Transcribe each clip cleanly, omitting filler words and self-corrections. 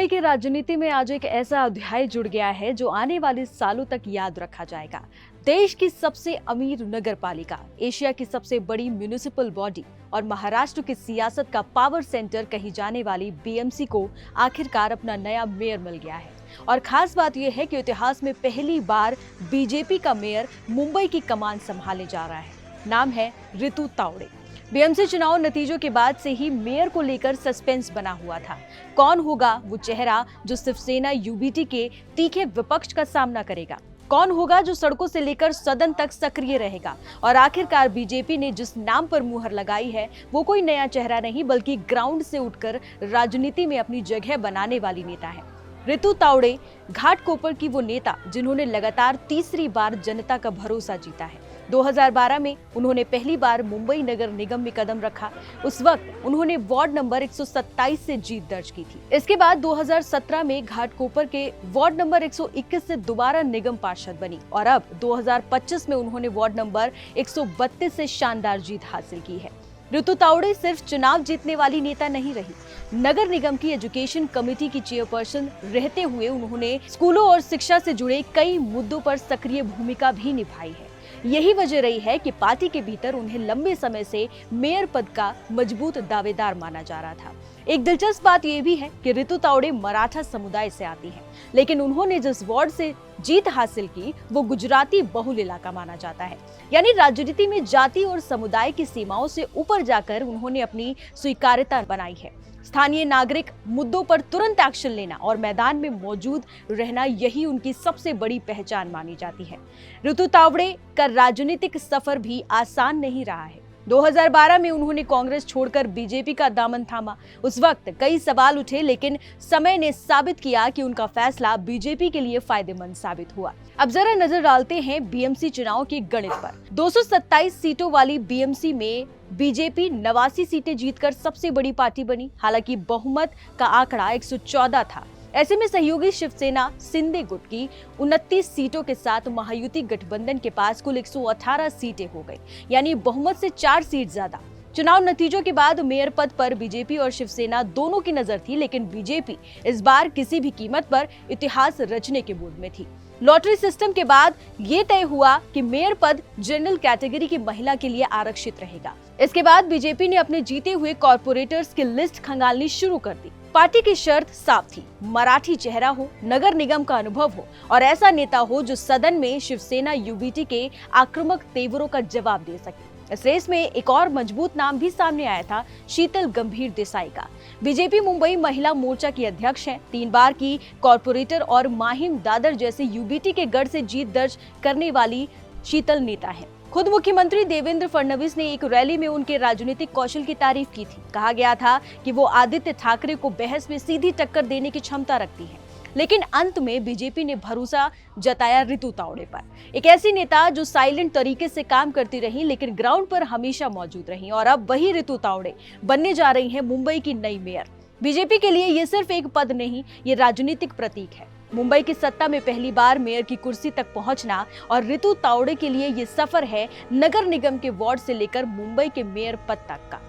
मुंबई की राजनीति में आज एक ऐसा अध्याय जुड़ गया है जो आने वाले सालों तक याद रखा जाएगा। देश की सबसे अमीर नगरपालिका, एशिया की सबसे बड़ी म्युनिसिपल बॉडी और महाराष्ट्र की सियासत का पावर सेंटर कही जाने वाली बीएमसी को आखिरकार अपना नया मेयर मिल गया है। और खास बात यह है कि इतिहास में पहली बार बीजेपी का मेयर मुंबई की कमान संभालने जा रहा है। नाम है रितु तावड़े। बीएमसी चुनाव नतीजों के बाद से ही मेयर को लेकर सस्पेंस बना हुआ था। कौन होगा वो चेहरा जो शिवसेना यूबीटी के तीखे विपक्ष का सामना करेगा? कौन होगा जो सड़कों से लेकर सदन तक सक्रिय रहेगा? और आखिरकार बीजेपी ने जिस नाम पर मुहर लगाई है वो कोई नया चेहरा नहीं बल्कि ग्राउंड से उठकर राजनीति में अपनी जगह बनाने वाली नेता है। रितु तावड़े घाटकोपर की वो नेता जिन्होंने लगातार तीसरी बार जनता का भरोसा जीता है। 2012 में उन्होंने पहली बार मुंबई नगर निगम में कदम रखा। उस वक्त उन्होंने वार्ड नंबर 127 से जीत दर्ज की थी। इसके बाद 2017 में घाटकोपर के वार्ड नंबर 121 से दोबारा निगम पार्षद बनी और अब 2025 में उन्होंने वार्ड नंबर 132 से शानदार जीत हासिल की है। रितु तावड़े सिर्फ चुनाव जीतने वाली नेता नहीं रही, नगर निगम की एजुकेशन कमेटी की चेयरपर्सन रहते हुए उन्होंने स्कूलों और शिक्षा से जुड़े कई मुद्दों पर सक्रिय भूमिका भी निभाई है। यही वजह रही है कि पार्टी के भीतर उन्हें लंबे समय से मेयर पद का मजबूत दावेदार माना जा रहा था। एक दिलचस्प बात यह भी है कि रितु तावड़े मराठा समुदाय से आती हैं, लेकिन उन्होंने जिस वार्ड से जीत हासिल की वो गुजराती बहुल इलाका माना जाता है। यानी राजनीति में जाति और समुदाय की सीमाओं से ऊपर जाकर उन्होंने अपनी स्वीकार्यता बनाई है। स्थानीय नागरिक मुद्दों पर तुरंत एक्शन लेना और मैदान में मौजूद रहना, यही उनकी सबसे बड़ी पहचान मानी जाती है। रितु तावड़े का राजनीतिक सफर भी आसान नहीं रहा है। 2012 में उन्होंने कांग्रेस छोड़कर बीजेपी का दामन थामा। उस वक्त कई सवाल उठे, लेकिन समय ने साबित किया कि उनका फैसला बीजेपी के लिए फायदेमंद साबित हुआ। अब जरा नजर डालते हैं बीएमसी चुनाव के गणित पर। 227 सीटों वाली बीएमसी में बीजेपी 89 सीटें जीतकर सबसे बड़ी पार्टी बनी। हालांकि बहुमत का आंकड़ा 114 था। ऐसे में सहयोगी शिवसेना शिंदे गुट की 29 सीटों के साथ महायुति गठबंधन के पास कुल 118 सीटें हो गई, यानी बहुमत से 4 सीट ज्यादा। चुनाव नतीजों के बाद मेयर पद पर बीजेपी और शिवसेना दोनों की नजर थी, लेकिन बीजेपी इस बार किसी भी कीमत पर इतिहास रचने के मूड में थी। लॉटरी सिस्टम के बाद ये तय हुआ कि मेयर पद जनरल कैटेगरी की महिला के लिए आरक्षित रहेगा। इसके बाद बीजेपी ने अपने जीते हुए कॉर्पोरेटर्स की लिस्ट खंगालनी शुरू कर दी। पार्टी की शर्त साफ थी, मराठी चेहरा हो, नगर निगम का अनुभव हो और ऐसा नेता हो जो सदन में शिवसेना यूबीटी के आक्रामक तेवरों का जवाब दे सके। इस रेस में एक और मजबूत नाम भी सामने आया था, शीतल गंभीर देसाई का। बीजेपी मुंबई महिला मोर्चा की अध्यक्ष हैं, 3 बार की कॉर्पोरेटर और माहिम दादर जैसे यूबीटी के गढ़ से जीत दर्ज करने वाली शीतल नेता है। खुद मुख्यमंत्री देवेंद्र फडणवीस ने एक रैली में उनके राजनीतिक कौशल की तारीफ की थी। कहा गया था कि वो आदित्य ठाकरे को बहस में सीधी टक्कर देने की क्षमता रखती है। लेकिन अंत में बीजेपी ने भरोसा जताया रितु तावड़े पर, एक ऐसी नेता जो साइलेंट तरीके से काम करती रही लेकिन ग्राउंड पर हमेशा मौजूद रही। और अब वही रितु तावड़े बनने जा रही हैं मुंबई की नई मेयर। बीजेपी के लिए ये सिर्फ एक पद नहीं, ये राजनीतिक प्रतीक है। मुंबई की सत्ता में पहली बार मेयर की कुर्सी तक पहुंचना और रितु तावड़े के लिए ये सफर है नगर निगम के वार्ड से लेकर मुंबई के मेयर पद तक का।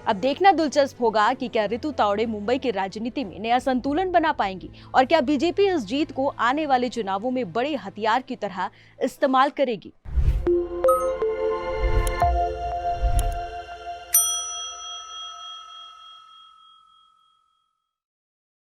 अब देखना दिलचस्प होगा कि क्या रितु तावड़े मुंबई की राजनीति में नया संतुलन बना पाएंगी और क्या बीजेपी इस जीत को आने वाले चुनावों में बड़े हथियार की तरह इस्तेमाल करेगी।